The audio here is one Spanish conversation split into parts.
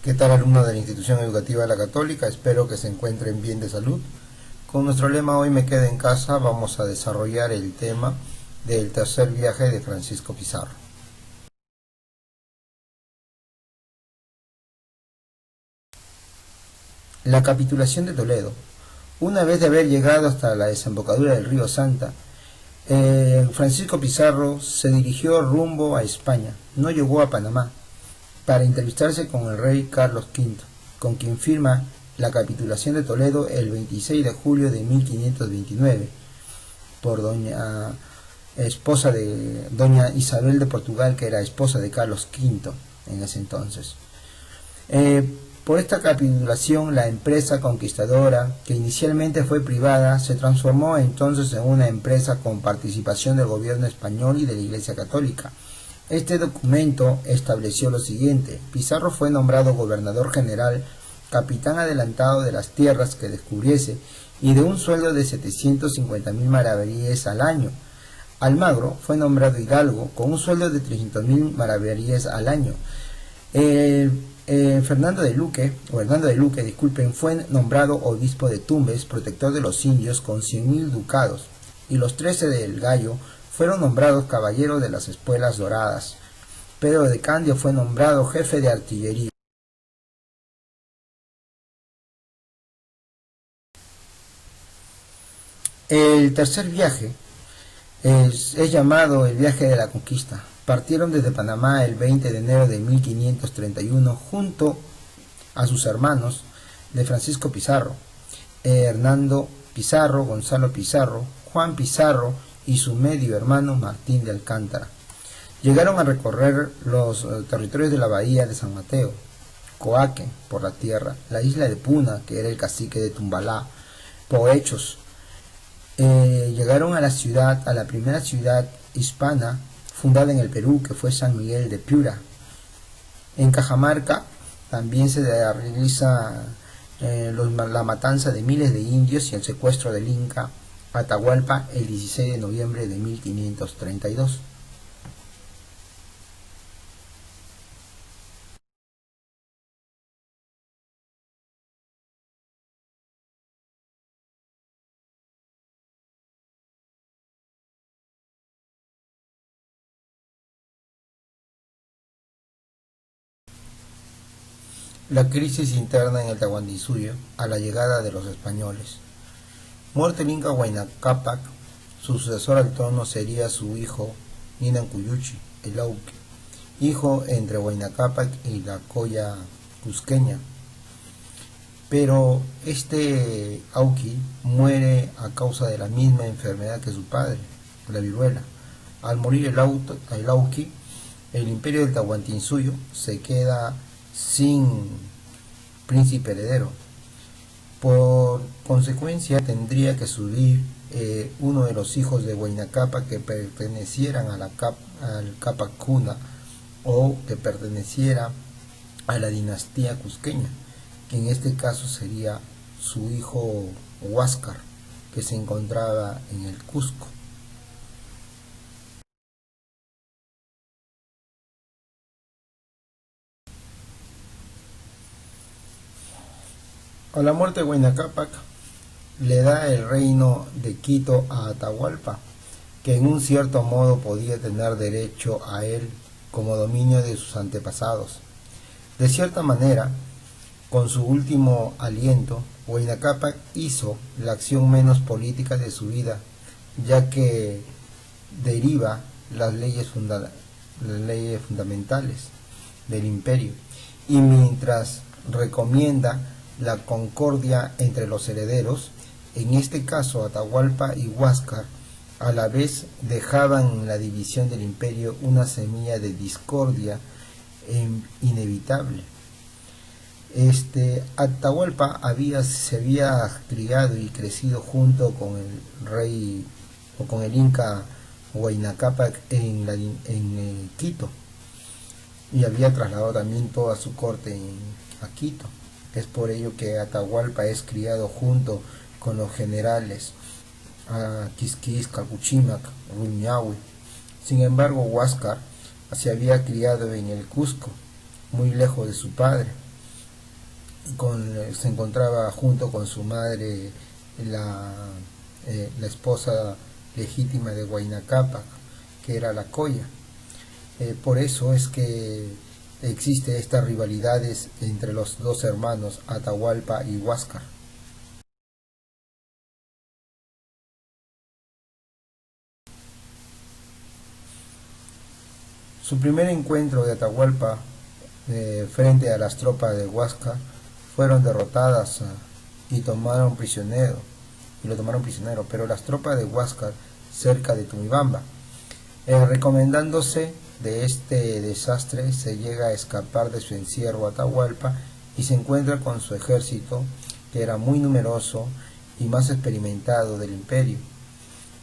¿Qué tal, alumnos de la institución educativa La Católica? Espero que se encuentren bien de salud. Con nuestro lema "Hoy me quedo en casa" vamos a desarrollar el tema del tercer viaje de Francisco Pizarro. La capitulación de Toledo. Una vez de haber llegado hasta la desembocadura del río Santa, Francisco Pizarro se dirigió rumbo a España. No llegó a Panamá para entrevistarse con el rey Carlos V, con quien firma la capitulación de Toledo el 26 de julio de 1529 por doña Isabel de Portugal, que era esposa de Carlos V en ese entonces. Por esta capitulación, la empresa conquistadora, que inicialmente fue privada, se transformó entonces en una empresa con participación del gobierno español y de la Iglesia Católica. Este documento estableció lo siguiente: Pizarro fue nombrado gobernador general, capitán adelantado de las tierras que descubriese y de un sueldo de 750.000 maravedíes al año. Almagro fue nombrado hidalgo con un sueldo de 300.000 maravedíes al año. Hernando de Luque, fue nombrado obispo de Tumbes, protector de los indios, con 100.000 ducados, y los 13 del Gallo fueron nombrados caballeros de las espuelas doradas. Pedro de Candio fue nombrado jefe de artillería. El tercer viaje es llamado el viaje de la conquista. Partieron desde Panamá el 20 de enero de 1531 junto a sus hermanos de Francisco Pizarro, Hernando Pizarro, Gonzalo Pizarro, Juan Pizarro y su medio hermano Martín de Alcántara. Llegaron a recorrer los territorios de la bahía de San Mateo, Coaque por la tierra, la isla de Puna, que era el cacique de Tumbalá, Poechos. Llegaron a la primera ciudad hispana fundada en el Perú, que fue San Miguel de Piura. En Cajamarca también se realiza la matanza de miles de indios y el secuestro del Inca Atahualpa el 16 de noviembre de 1532. La crisis interna en el Tahuantinsuyo a la llegada de los españoles. Muerto el Inca Huayna Cápac, su sucesor al trono sería su hijo Ninankuyuchi, el Auqui, hijo entre Huayna Cápac y la Colla Cusqueña. Pero este Auqui muere a causa de la misma enfermedad que su padre, la viruela. Al morir el Auqui, el imperio del Tahuantinsuyo se queda sin príncipe heredero. Por consecuencia, tendría que subir uno de los hijos de Huayna Cápac que pertenecieran al Cápac Cuna, o que perteneciera a la dinastía cusqueña, que en este caso sería su hijo Huáscar, que se encontraba en el Cusco. A la muerte de Huayna Cápac, le da el reino de Quito a Atahualpa, que en un cierto modo podía tener derecho a él como dominio de sus antepasados. De cierta manera, con su último aliento, Huayna Cápac hizo la acción menos política de su vida, ya que deriva las leyes fundamentales del imperio, y mientras recomienda la concordia entre los herederos, en este caso Atahualpa y Huáscar a la vez dejaban en la división del imperio una semilla de discordia inevitable. Atahualpa se había criado y crecido junto con el rey o con el Inca Huayna Cápac en Quito, y había trasladado también toda su corte a Quito. Es por ello que Atahualpa es criado junto con los generales Quisquis, Calpuchímac, Rumiñahui. Sin embargo, Huáscar se había criado en el Cusco, muy lejos de su padre. se encontraba junto con su madre, la, la esposa legítima de Huayna Cápac, que era la Coya. Por eso es que existe estas rivalidades entre los dos hermanos, Atahualpa y Huáscar. Su primer encuentro de Atahualpa frente a las tropas de Huáscar fueron derrotadas y lo tomaron prisionero, pero las tropas de Huáscar cerca de Tumibamba. Recomendándose de este desastre, se llega a escapar de su encierro a Atahualpa y se encuentra con su ejército, que era muy numeroso y más experimentado del imperio,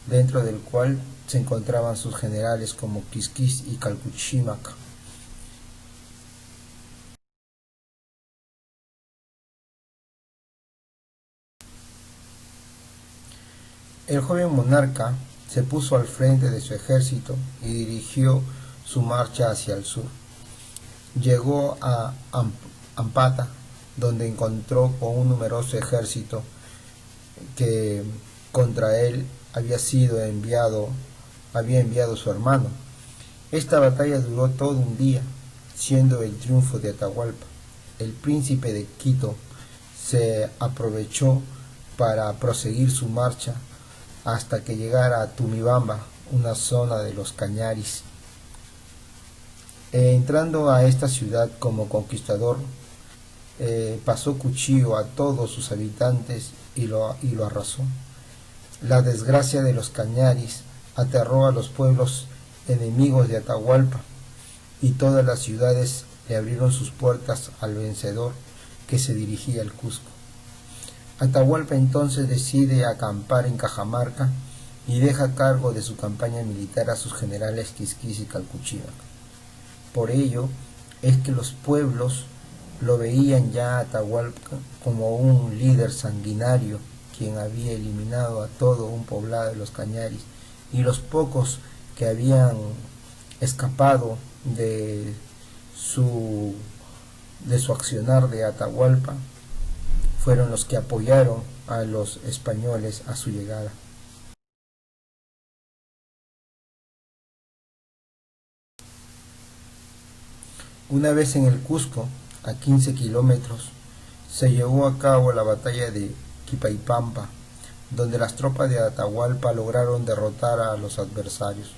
dentro del cual se encontraban sus generales como Quisquis y Calcuchímac. El joven monarca se puso al frente de su ejército y dirigió su marcha hacia el sur. Llegó a Ampata, donde encontró con un numeroso ejército que contra él había enviado su hermano. Esta batalla duró todo un día, siendo el triunfo de Atahualpa. El príncipe de Quito se aprovechó para proseguir su marcha hasta que llegara a Tumibamba, una zona de los Cañaris. Entrando a esta ciudad como conquistador, pasó cuchillo a todos sus habitantes y lo arrasó. La desgracia de los Cañaris aterró a los pueblos enemigos de Atahualpa, y todas las ciudades le abrieron sus puertas al vencedor que se dirigía al Cusco. Atahualpa entonces decide acampar en Cajamarca y deja a cargo de su campaña militar a sus generales Quisquis y Calcuchímac. Por ello es que los pueblos lo veían ya a Atahualpa como un líder sanguinario, quien había eliminado a todo un poblado de los Cañaris, y los pocos que habían escapado su, de su accionar de Atahualpa fueron los que apoyaron a los españoles a su llegada. Una vez en el Cusco, a 15 kilómetros, se llevó a cabo la batalla de Quipaipampa, donde las tropas de Atahualpa lograron derrotar a los adversarios.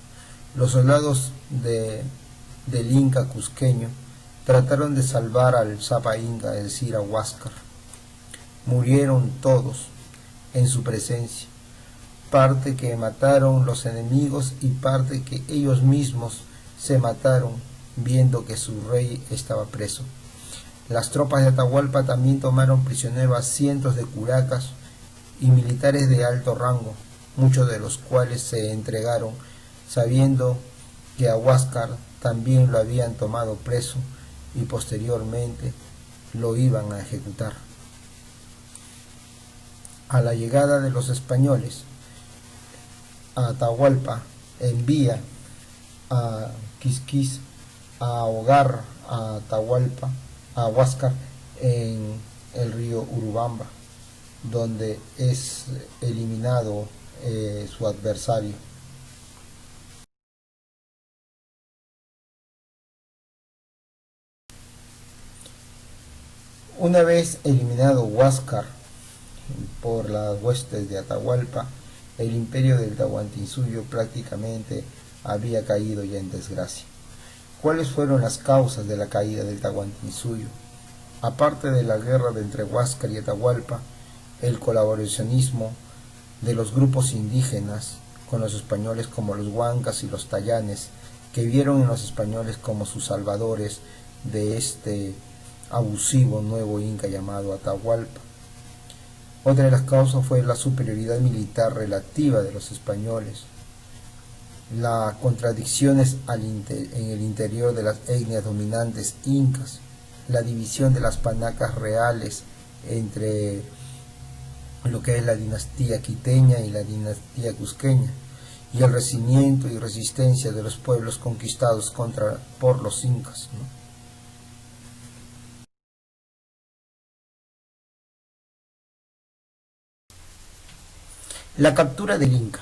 Los soldados del Inca cusqueño trataron de salvar al Zapa Inca, es decir, a Huáscar. Murieron todos en su presencia, parte que mataron los enemigos y parte que ellos mismos se mataron viendo que su rey estaba preso. Las tropas de Atahualpa también tomaron prisioneros a cientos de curacas y militares de alto rango, muchos de los cuales se entregaron sabiendo que a Huáscar también lo habían tomado preso y posteriormente lo iban a ejecutar. A la llegada de los españoles, Atahualpa envía a Quisquis a ahogar a Huáscar en el río Urubamba, donde es eliminado su adversario. Una vez eliminado Huáscar por las huestes de Atahualpa, el imperio del Tahuantinsuyo prácticamente había caído ya en desgracia. ¿Cuáles fueron las causas de la caída del Tahuantinsuyo? Aparte de la guerra entre Huáscar y Atahualpa, el colaboracionismo de los grupos indígenas con los españoles como los Huancas y los Tayanes, que vieron en los españoles como sus salvadores de este abusivo nuevo inca llamado Atahualpa. Otra de las causas fue la superioridad militar relativa de los españoles, las contradicciones en el interior de las etnias dominantes incas, la división de las panacas reales entre lo que es la dinastía quiteña y la dinastía cusqueña, y el resentimiento y resistencia de los pueblos conquistados por los incas, ¿no? La captura del Inca.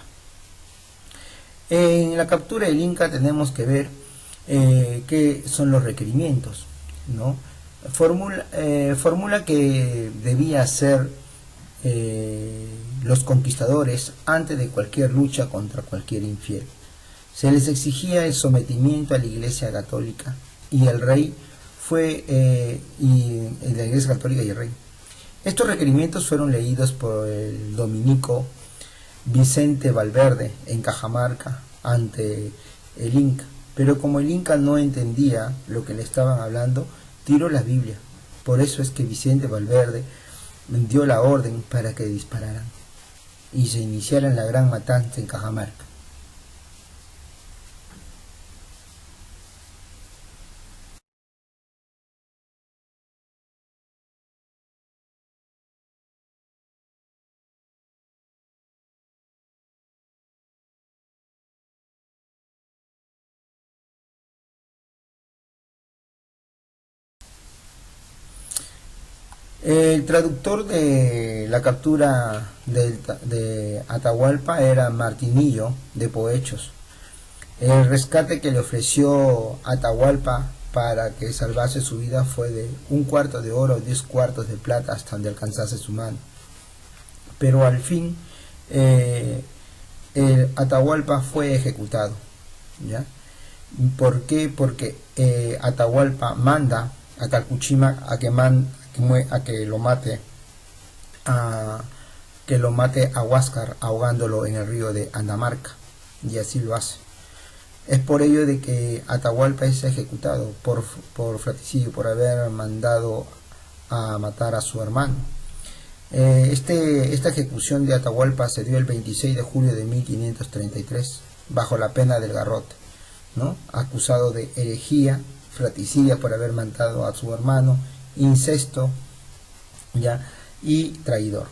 En la captura del Inca tenemos que ver qué son los requerimientos, ¿no? Formula que debía hacer los conquistadores antes de cualquier lucha contra cualquier infiel. Se les exigía el sometimiento a la Iglesia Católica y el rey y la Iglesia Católica y el rey. Estos requerimientos fueron leídos por el dominico Vicente Valverde en Cajamarca ante el Inca, pero como el Inca no entendía lo que le estaban hablando, tiró la Biblia. Por eso es que Vicente Valverde dio la orden para que dispararan y se iniciara la gran matanza en Cajamarca. El traductor de la captura de Atahualpa era Martinillo de Poechos. El rescate que le ofreció Atahualpa para que salvase su vida fue de 1/4 de oro, 10 cuartos de plata hasta donde alcanzase su mano. Pero al fin el Atahualpa fue ejecutado, ¿ya? ¿Por qué? Porque Atahualpa manda a Calcuchima a que lo mate a Huáscar ahogándolo en el río de Andamarca, y así lo hace. Es por ello de que Atahualpa es ejecutado por fratricidio, por haber mandado a matar a su hermano. Esta ejecución de Atahualpa se dio el 26 de julio de 1533 bajo la pena del garrote, ¿no? Acusado de herejía, fratricidia por haber matado a su hermano, incesto, ¿ya? Y traidor.